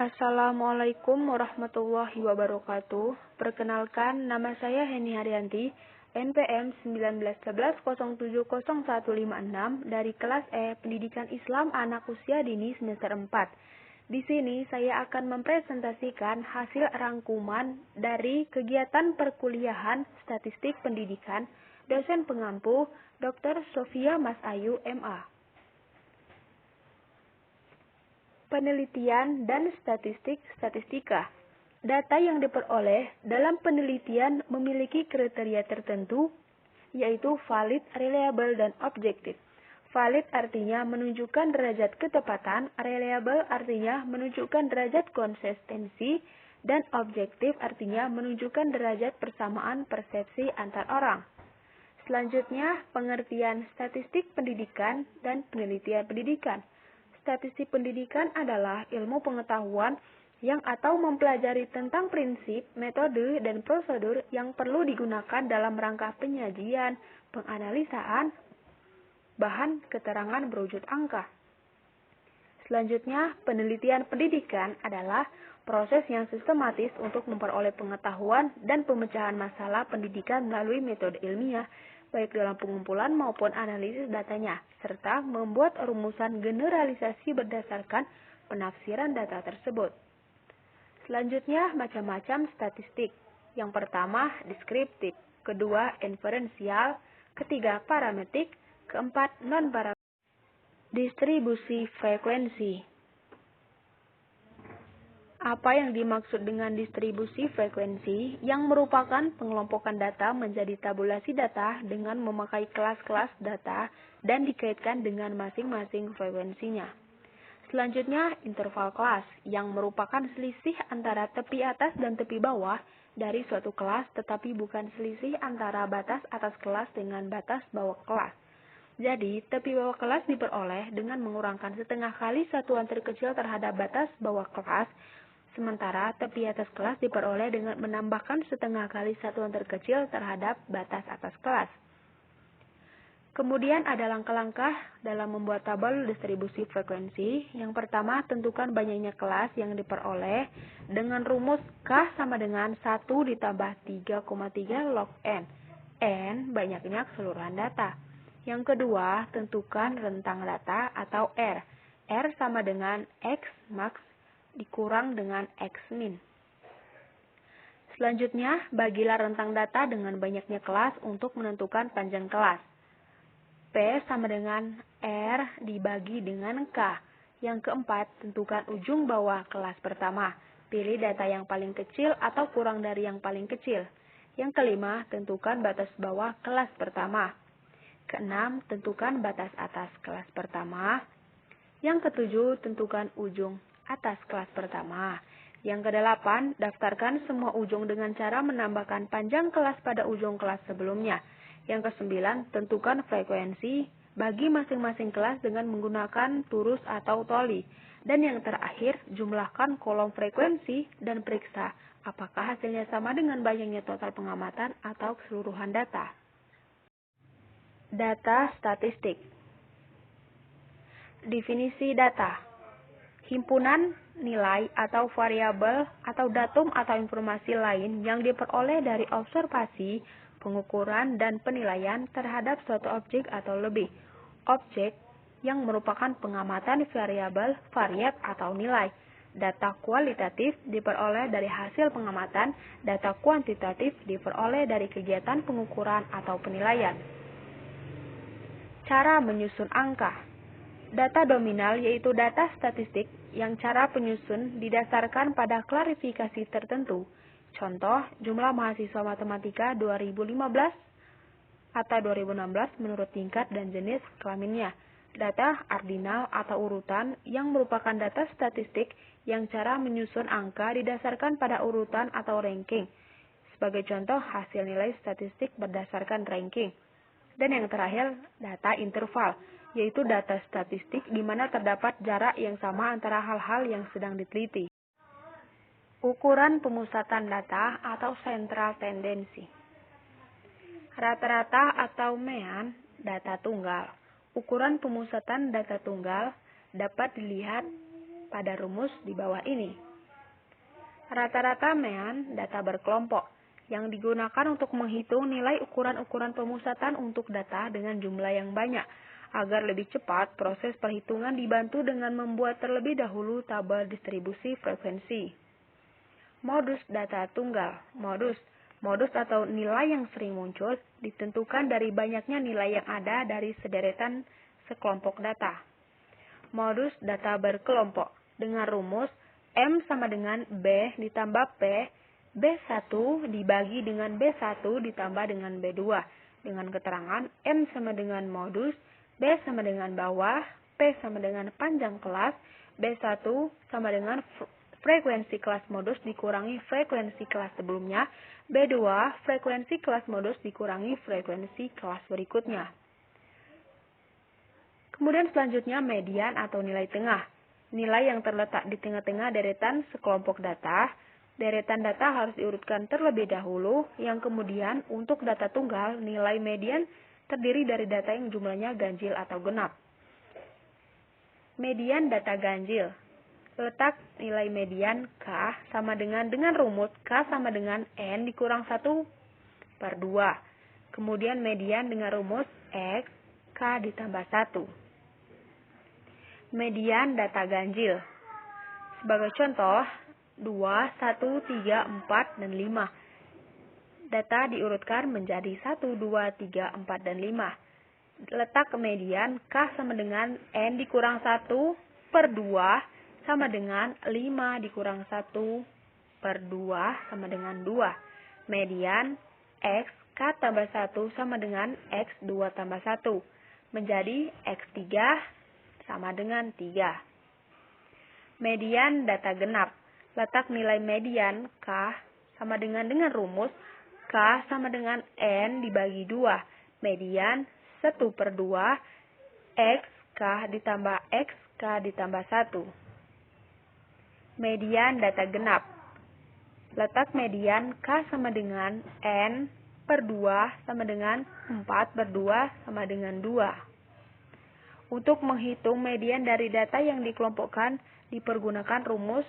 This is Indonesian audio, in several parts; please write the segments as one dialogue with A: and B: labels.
A: Assalamualaikum warahmatullahi wabarakatuh. Perkenalkan, nama saya Heni Haryanti, NPM 1911070156 dari kelas E Pendidikan Islam Anak Usia Dini semester 4. Di sini saya akan mempresentasikan hasil rangkuman dari kegiatan perkuliahan Statistik Pendidikan dosen pengampu Dr. Sofia Mas Ayu, MA. Penelitian dan statistika. Data yang diperoleh dalam penelitian memiliki kriteria tertentu, yaitu valid, reliable, dan objektif. Valid artinya menunjukkan derajat ketepatan, reliable artinya menunjukkan derajat konsistensi, dan objektif artinya menunjukkan derajat persamaan persepsi antar orang. Selanjutnya, pengertian statistik pendidikan dan penelitian pendidikan. Statistik pendidikan adalah ilmu pengetahuan yang atau mempelajari tentang prinsip, metode, dan prosedur yang perlu digunakan dalam rangka penyajian, penganalisaan, bahan keterangan berwujud angka. Selanjutnya, penelitian pendidikan adalah proses yang sistematis untuk memperoleh pengetahuan dan pemecahan masalah pendidikan melalui metode ilmiah, baik dalam pengumpulan maupun analisis datanya, serta membuat rumusan generalisasi berdasarkan penafsiran data tersebut. Selanjutnya, macam-macam statistik. Yang pertama, deskriptif, kedua, inferensial, ketiga, parametrik, keempat, non-parametrik. Distribusi frekuensi. Apa yang dimaksud dengan distribusi frekuensi? Yang merupakan pengelompokan data menjadi tabulasi data dengan memakai kelas-kelas data dan dikaitkan dengan masing-masing frekuensinya. Selanjutnya, interval kelas, yang merupakan selisih antara tepi atas dan tepi bawah dari suatu kelas, tetapi bukan selisih antara batas atas kelas dengan batas bawah kelas. Jadi, tepi bawah kelas diperoleh dengan mengurangkan setengah kali satuan terkecil terhadap batas bawah kelas, sementara tepi atas kelas diperoleh dengan menambahkan setengah kali satuan terkecil terhadap batas atas kelas. Kemudian ada langkah-langkah dalam membuat tabel distribusi frekuensi. Yang pertama, tentukan banyaknya kelas yang diperoleh dengan rumus K sama dengan 1 ditambah 3,3 log N. N banyaknya keseluruhan data. Yang kedua, tentukan rentang data atau R. R sama dengan X max dikurang dengan X min. Selanjutnya, bagilah rentang data dengan banyaknya kelas untuk menentukan panjang kelas. P sama dengan R dibagi dengan K. Yang keempat, tentukan ujung bawah kelas pertama. Pilih data yang paling kecil atau kurang dari yang paling kecil. Yang kelima, tentukan batas bawah kelas pertama. Keenam, tentukan batas atas kelas pertama. Yang ketujuh, tentukan ujung atas kelas pertama. Yang kedelapan, daftarkan semua ujung dengan cara menambahkan panjang kelas pada ujung kelas sebelumnya. Yang kesembilan, tentukan frekuensi bagi masing-masing kelas dengan menggunakan turus atau toli. Dan yang terakhir, jumlahkan kolom frekuensi dan periksa apakah hasilnya sama dengan banyaknya total pengamatan atau keseluruhan data. Data statistik. Definisi data. Himpunan nilai atau variabel atau datum atau informasi lain yang diperoleh dari observasi, pengukuran, dan penilaian terhadap suatu objek atau lebih. Objek yang merupakan pengamatan variabel, variat, atau nilai. Data kualitatif diperoleh dari hasil pengamatan, data kuantitatif diperoleh dari kegiatan pengukuran atau penilaian. Cara menyusun angka. Data nominal yaitu data statistik yang cara penyusun didasarkan pada klarifikasi tertentu. Contoh, jumlah mahasiswa matematika 2015 atau 2016 menurut tingkat dan jenis kelaminnya. Data ordinal atau urutan yang merupakan data statistik yang cara menyusun angka didasarkan pada urutan atau ranking. Sebagai contoh, hasil nilai statistik berdasarkan ranking. Dan yang terakhir, data interval, yaitu data statistik di mana terdapat jarak yang sama antara hal-hal yang sedang diteliti. Ukuran pemusatan data atau central tendency. Rata-rata atau mean data tunggal. Ukuran pemusatan data tunggal dapat dilihat pada rumus di bawah ini. Rata-rata mean data berkelompok yang digunakan untuk menghitung nilai ukuran-ukuran pemusatan untuk data dengan jumlah yang banyak. Agar lebih cepat, proses perhitungan dibantu dengan membuat terlebih dahulu tabel distribusi frekuensi. Modus data tunggal. Modus atau nilai yang sering muncul ditentukan dari banyaknya nilai yang ada dari sederetan sekelompok data. Modus data berkelompok dengan rumus M sama dengan B ditambah P, B1 dibagi dengan B1 ditambah dengan B2, dengan keterangan M sama dengan modus, B sama dengan bawah, P sama dengan panjang kelas, B1 sama dengan frekuensi kelas modus dikurangi frekuensi kelas sebelumnya, B2 frekuensi kelas modus dikurangi frekuensi kelas berikutnya. Kemudian selanjutnya median atau nilai tengah. Nilai yang terletak di tengah-tengah deretan sekelompok data. Deretan data harus diurutkan terlebih dahulu, yang kemudian untuk data tunggal, nilai median terdiri dari data yang jumlahnya ganjil atau genap. Median data ganjil. Letak nilai median K sama dengan rumus K sama dengan N dikurang 1/2. Kemudian median dengan rumus X, K ditambah 1. Median data ganjil. Sebagai contoh, 2, 1, 3, 4, dan 5. Data diurutkan menjadi 1, 2, 3, 4, dan 5. Letak median K sama dengan N dikurang 1/2 sama dengan 5 dikurang 1/2 sama dengan 2. Median X K tambah 1 sama dengan X2 tambah 1. Menjadi X3 sama dengan 3. Median data genap. Letak nilai median K sama dengan rumus K sama dengan N dibagi 2. Median 1/2 X K ditambah X K ditambah 1. Median data genap. Letak median K sama dengan N/2 sama dengan 4/2 sama dengan 2. Untuk menghitung median dari data yang dikelompokkan dipergunakan rumus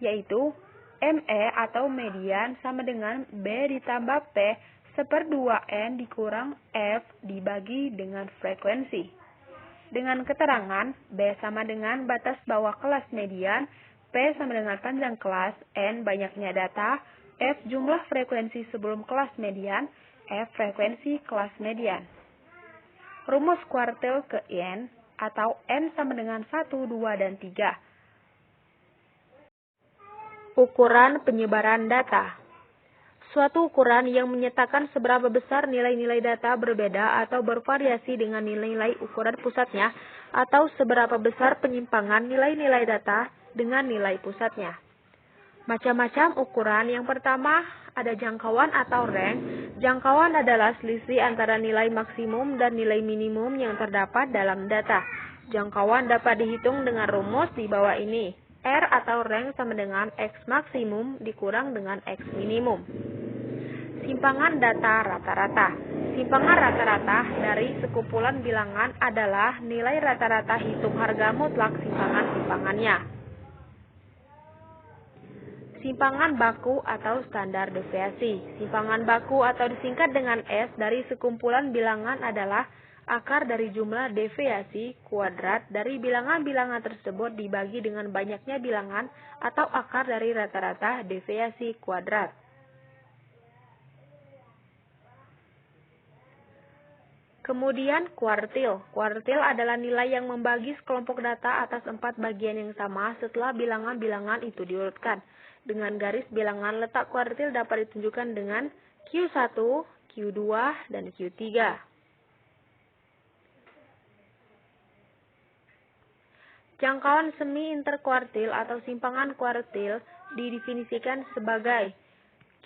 A: yaitu ME atau median sama dengan B ditambah P 1/2N dikurang F dibagi dengan frekuensi. Dengan keterangan B sama dengan batas bawah kelas median, P sama dengan panjang kelas, N banyaknya data, F jumlah frekuensi sebelum kelas median, F frekuensi kelas median. Rumus kuartil ke N atau N sama dengan 1, 2, dan 3. Ukuran penyebaran data. Suatu ukuran yang menyatakan seberapa besar nilai-nilai data berbeda atau bervariasi dengan nilai-nilai ukuran pusatnya, atau seberapa besar penyimpangan nilai-nilai data dengan nilai pusatnya. Macam-macam ukuran. Yang pertama, ada jangkauan atau range. Jangkauan adalah selisih antara nilai maksimum dan nilai minimum yang terdapat dalam data. Jangkauan dapat dihitung dengan rumus di bawah ini. R atau range sama dengan X maksimum dikurang dengan X minimum. Simpangan data rata-rata. Simpangan rata-rata dari sekumpulan bilangan adalah nilai rata-rata hitung harga mutlak simpangan-simpangannya. Simpangan baku atau standar deviasi. Simpangan baku atau disingkat dengan S dari sekumpulan bilangan adalah akar dari jumlah deviasi kuadrat dari bilangan-bilangan tersebut dibagi dengan banyaknya bilangan atau akar dari rata-rata deviasi kuadrat. Kemudian kuartil. Kuartil adalah nilai yang membagi sekelompok data atas 4 bagian yang sama setelah bilangan-bilangan itu diurutkan. Dengan garis bilangan, letak kuartil dapat ditunjukkan dengan Q1, Q2, dan Q3. Jangkauan semi interkuartil atau simpangan kuartil didefinisikan sebagai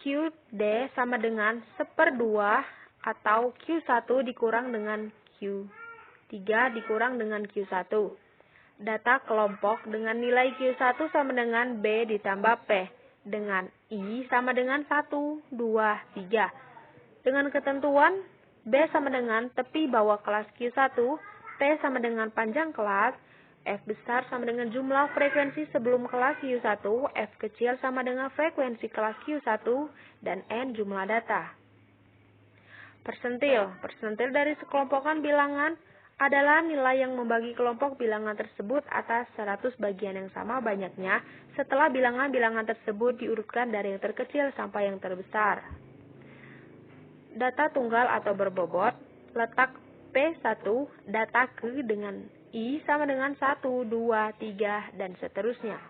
A: QD sama dengan 1/2 atau Q1 dikurang dengan Q3 dikurang dengan Q1. Data kelompok dengan nilai Q1 sama dengan B ditambah P dengan I sama dengan 1, 2, 3. Dengan ketentuan B sama dengan tepi bawah kelas Q1, P sama dengan panjang kelas, F besar sama dengan jumlah frekuensi sebelum kelas Q1, F kecil sama dengan frekuensi kelas Q1, dan N jumlah data. Persentil. Persentil dari sekelompokan bilangan adalah nilai yang membagi kelompok bilangan tersebut atas 100 bagian yang sama banyaknya setelah bilangan-bilangan tersebut diurutkan dari yang terkecil sampai yang terbesar. Data tunggal atau berbobot, letak P1 data ke dengan I sama dengan 1, 2, 3, dan seterusnya.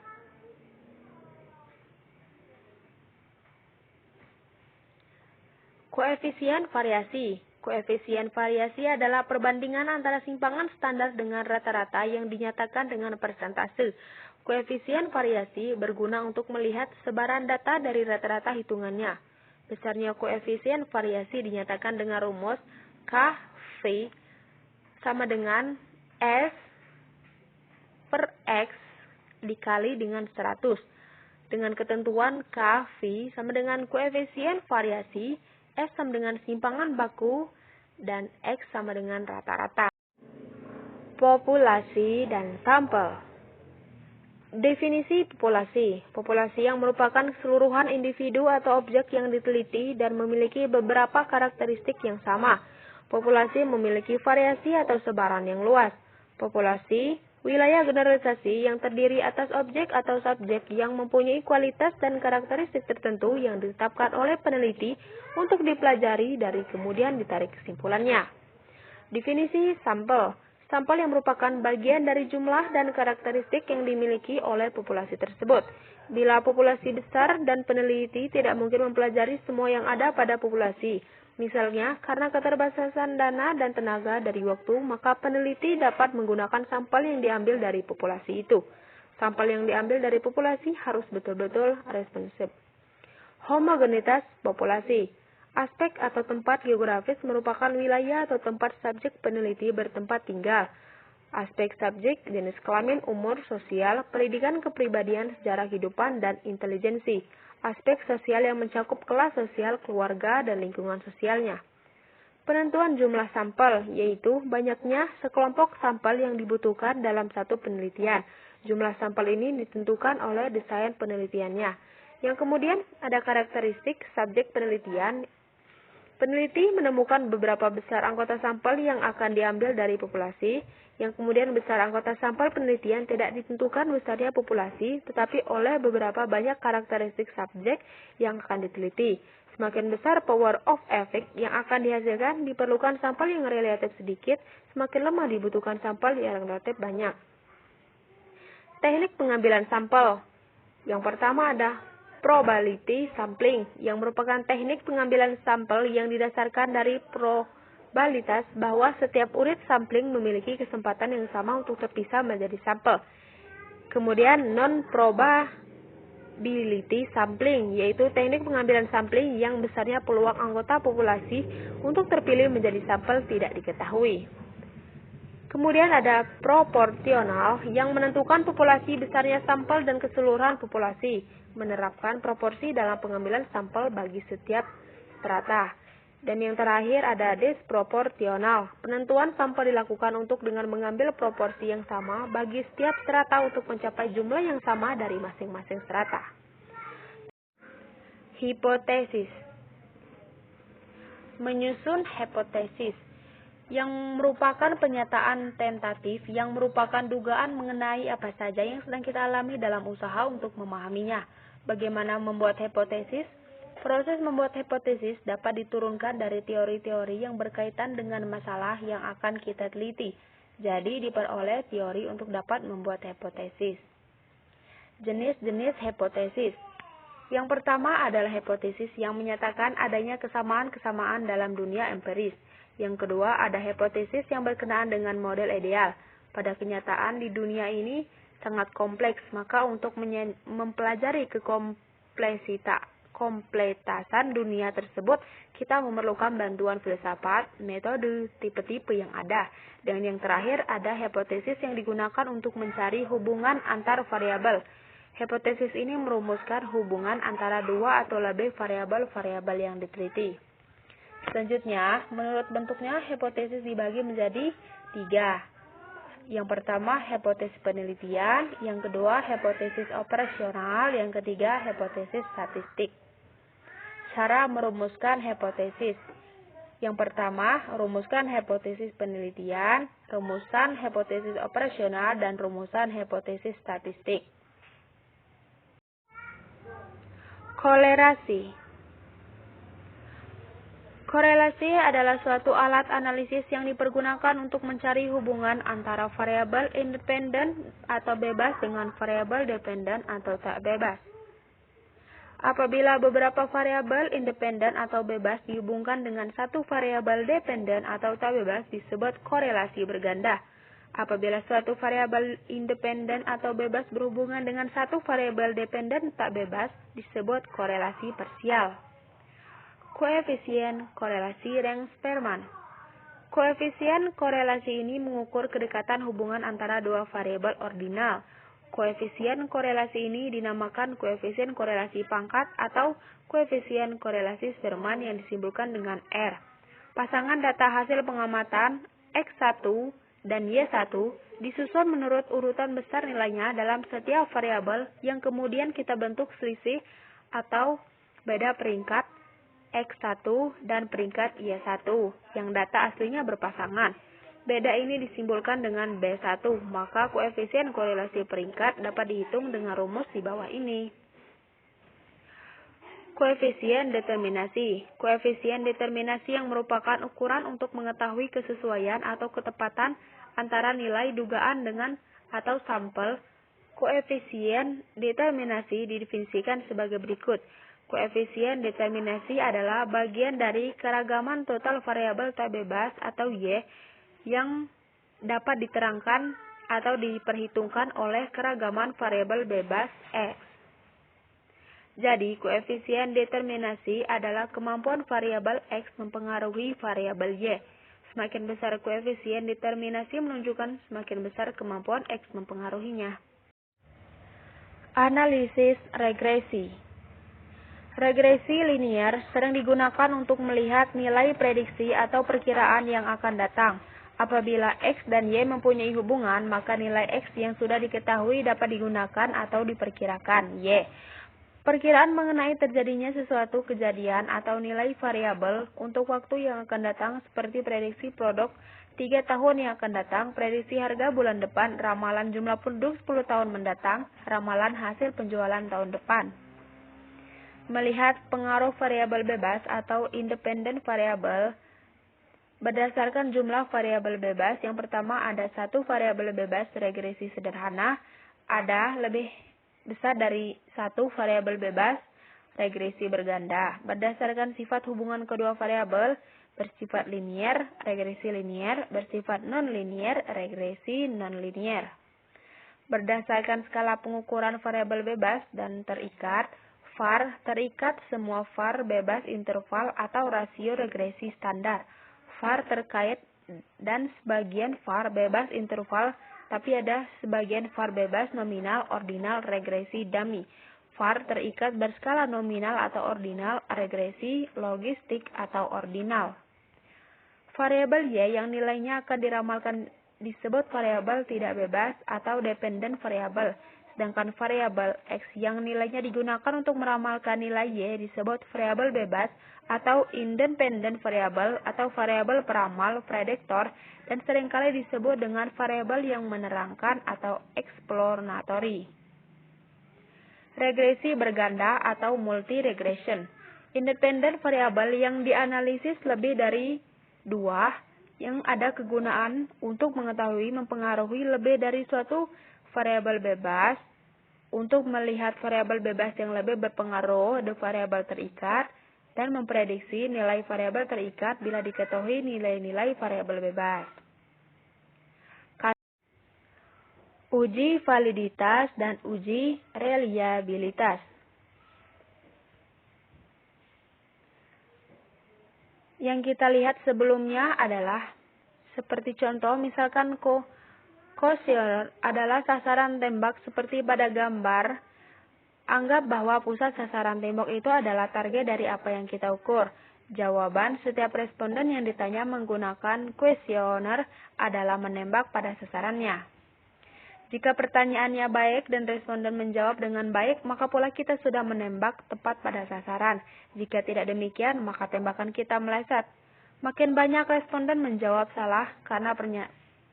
A: Koefisien variasi. Koefisien variasi adalah perbandingan antara simpangan standar dengan rata-rata yang dinyatakan dengan persentase. Koefisien variasi berguna untuk melihat sebaran data dari rata-rata hitungannya. Besarnya koefisien variasi dinyatakan dengan rumus KV sama dengan S per X dikali dengan 100. Dengan ketentuan KV sama dengan koefisien variasi, S sama dengan simpangan baku, dan X sama dengan rata-rata. Populasi dan sampel. Definisi populasi. Populasi yang merupakan keseluruhan individu atau objek yang diteliti dan memiliki beberapa karakteristik yang sama. Populasi memiliki variasi atau sebaran yang luas. Populasi, wilayah generalisasi yang terdiri atas objek atau subjek yang mempunyai kualitas dan karakteristik tertentu yang ditetapkan oleh peneliti untuk dipelajari dari kemudian ditarik kesimpulannya. Definisi sampel. Sampel yang merupakan bagian dari jumlah dan karakteristik yang dimiliki oleh populasi tersebut. Bila populasi besar dan peneliti tidak mungkin mempelajari semua yang ada pada populasi, misalnya karena keterbatasan dana dan tenaga dari waktu, maka peneliti dapat menggunakan sampel yang diambil dari populasi itu. Sampel yang diambil dari populasi harus betul-betul responsif. Homogenitas populasi. Aspek atau tempat geografis merupakan wilayah atau tempat subjek peneliti bertempat tinggal. Aspek subjek, jenis kelamin, umur, sosial, pendidikan kepribadian, sejarah kehidupan, dan intelijensi. Aspek sosial yang mencakup kelas sosial, keluarga, dan lingkungan sosialnya. Penentuan jumlah sampel, yaitu banyaknya sekelompok sampel yang dibutuhkan dalam satu penelitian. Jumlah sampel ini ditentukan oleh desain penelitiannya. Yang kemudian ada karakteristik subjek penelitian. Peneliti menemukan beberapa besar anggota sampel yang akan diambil dari populasi, yang kemudian besar anggota sampel penelitian tidak ditentukan besarnya populasi, tetapi oleh beberapa banyak karakteristik subjek yang akan diteliti. Semakin besar power of effect yang akan dihasilkan, diperlukan sampel yang relatif sedikit, semakin lemah dibutuhkan sampel yang relatif banyak. Teknik pengambilan sampel. Yang pertama ada probability sampling, yang merupakan teknik pengambilan sampel yang didasarkan dari probabilitas bahwa setiap unit sampling memiliki kesempatan yang sama untuk terpisah menjadi sampel. Kemudian non-probability sampling, yaitu teknik pengambilan sampling yang besarnya peluang anggota populasi untuk terpilih menjadi sampel tidak diketahui. Kemudian ada proporsional yang menentukan populasi besarnya sampel dan keseluruhan populasi, menerapkan proporsi dalam pengambilan sampel bagi setiap strata. Dan yang terakhir ada disproporsional. Penentuan sampel dilakukan untuk dengan mengambil proporsi yang sama bagi setiap strata untuk mencapai jumlah yang sama dari masing-masing strata. Hipotesis. Menyusun hipotesis yang merupakan pernyataan tentatif yang merupakan dugaan mengenai apa saja yang sedang kita alami dalam usaha untuk memahaminya. Bagaimana membuat hipotesis? Proses membuat hipotesis dapat diturunkan dari teori-teori yang berkaitan dengan masalah yang akan kita teliti. Jadi diperoleh teori untuk dapat membuat hipotesis. Jenis-jenis hipotesis. Yang pertama adalah hipotesis yang menyatakan adanya kesamaan-kesamaan dalam dunia empiris. Yang kedua, ada hipotesis yang berkenaan dengan model ideal. Pada kenyataan di dunia ini sangat kompleks, maka untuk mempelajari komplektasan dunia tersebut, kita memerlukan bantuan filsafat, metode, tipe-tipe yang ada. Dan yang terakhir, ada hipotesis yang digunakan untuk mencari hubungan antar variabel. Hipotesis ini merumuskan hubungan antara dua atau lebih variabel-variabel yang diteliti. Selanjutnya, menurut bentuknya, hipotesis dibagi menjadi 3. Yang pertama, hipotesis penelitian. Yang kedua, hipotesis operasional. Yang ketiga, hipotesis statistik. Cara merumuskan hipotesis. Yang pertama, rumuskan hipotesis penelitian, rumusan hipotesis operasional, dan rumusan hipotesis statistik. Korelasi. Korelasi adalah suatu alat analisis yang dipergunakan untuk mencari hubungan antara variabel independen atau bebas dengan variabel dependen atau tak bebas. Apabila beberapa variabel independen atau bebas dihubungkan dengan satu variabel dependen atau tak bebas disebut korelasi berganda. Apabila suatu variabel independen atau bebas berhubungan dengan satu variabel dependen tak bebas disebut korelasi parsial. Koefisien korelasi Reng-Spearman. Koefisien korelasi ini mengukur kedekatan hubungan antara dua variabel ordinal. Koefisien korelasi ini dinamakan koefisien korelasi pangkat atau koefisien korelasi Spearman yang disimbolkan dengan R. Pasangan data hasil pengamatan X1 dan Y1 disusun menurut urutan besar nilainya dalam setiap variabel yang kemudian kita bentuk selisih atau beda peringkat X1 dan peringkat Y1 yang data aslinya berpasangan. Beda ini disimbolkan dengan B1, maka koefisien korelasi peringkat dapat dihitung dengan rumus di bawah ini. Koefisien determinasi. Koefisien determinasi yang merupakan ukuran untuk mengetahui kesesuaian atau ketepatan antara nilai dugaan dengan atau sampel. Koefisien determinasi didefinisikan sebagai berikut. Koefisien determinasi adalah bagian dari keragaman total variabel tak bebas atau Y yang dapat diterangkan atau diperhitungkan oleh keragaman variabel bebas X. Jadi, koefisien determinasi adalah kemampuan variabel X mempengaruhi variabel Y. Semakin besar koefisien determinasi menunjukkan semakin besar kemampuan X mempengaruhinya. Analisis regresi. Regresi linier sering digunakan untuk melihat nilai prediksi atau perkiraan yang akan datang. Apabila X dan Y mempunyai hubungan, maka nilai X yang sudah diketahui dapat digunakan atau diperkirakan Y. Perkiraan mengenai terjadinya sesuatu kejadian atau nilai variabel untuk waktu yang akan datang seperti prediksi produk 3 tahun yang akan datang, prediksi harga bulan depan, ramalan jumlah penduduk 10 tahun mendatang, ramalan hasil penjualan tahun depan. Melihat pengaruh variabel bebas atau independent variabel berdasarkan jumlah variabel bebas. Yang pertama, ada satu variabel bebas regresi sederhana, ada lebih besar dari satu variabel bebas regresi berganda. Berdasarkan sifat hubungan kedua variabel, bersifat linier, regresi linier, bersifat non-linier, regresi non-linier. Berdasarkan skala pengukuran variabel bebas dan terikat, VAR terikat semua VAR bebas interval atau rasio regresi standar. VAR terkait dan sebagian VAR bebas interval, tapi ada sebagian VAR bebas nominal, ordinal, regresi, dummy. VAR terikat berskala nominal atau ordinal, regresi, logistik atau ordinal. Variabel Y yang nilainya akan diramalkan disebut variabel tidak bebas atau dependent variable. Sedangkan variabel X yang nilainya digunakan untuk meramalkan nilai Y disebut variabel bebas atau independent variable atau variabel peramal, prediktor, dan seringkali disebut dengan variabel yang menerangkan atau explanatory. Regresi berganda atau multi-regression. Independent variable yang dianalisis lebih dari 2 yang ada kegunaan untuk mengetahui mempengaruhi lebih dari suatu variabel bebas. Untuk melihat variabel bebas yang lebih berpengaruh di variabel terikat dan memprediksi nilai variabel terikat bila diketahui nilai-nilai variabel bebas. Uji validitas dan uji reliabilitas. Yang kita lihat sebelumnya adalah seperti contoh, misalkan Quasar adalah sasaran tembak seperti pada gambar. Anggap bahwa pusat sasaran tembok itu adalah target dari apa yang kita ukur. Jawaban setiap responden yang ditanya menggunakan kuesioner adalah menembak pada sasarannya. Jika pertanyaannya baik dan responden menjawab dengan baik, maka pula kita sudah menembak tepat pada sasaran. Jika tidak demikian, maka tembakan kita meleset. Makin banyak responden menjawab salah karena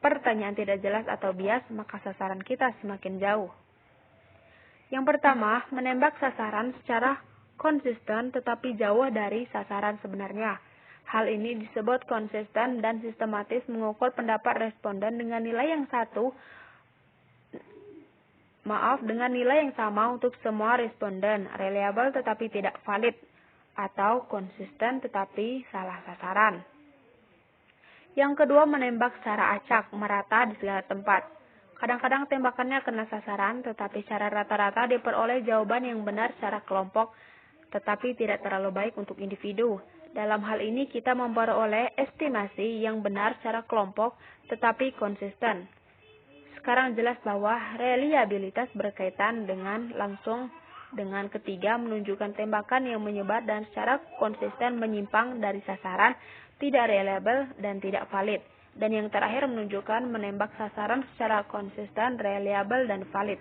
A: pertanyaan tidak jelas atau bias, maka sasaran kita semakin jauh. Yang pertama, menembak sasaran secara konsisten tetapi jauh dari sasaran sebenarnya. Hal ini disebut konsisten dan sistematis mengukur pendapat responden dengan nilai yang dengan nilai yang sama untuk semua responden, reliable tetapi tidak valid, atau konsisten tetapi salah sasaran. Yang kedua, menembak secara acak, merata di segala tempat. Kadang-kadang tembakannya kena sasaran, tetapi secara rata-rata diperoleh jawaban yang benar secara kelompok, tetapi tidak terlalu baik untuk individu. Dalam hal ini kita memperoleh estimasi yang benar secara kelompok, tetapi konsisten. Sekarang jelas bahwa reliabilitas berkaitan langsung dengan ketiga, menunjukkan tembakan yang menyebar dan secara konsisten menyimpang dari sasaran, tidak reliable dan tidak valid. Dan yang terakhir menunjukkan menembak sasaran secara konsisten, reliable dan valid.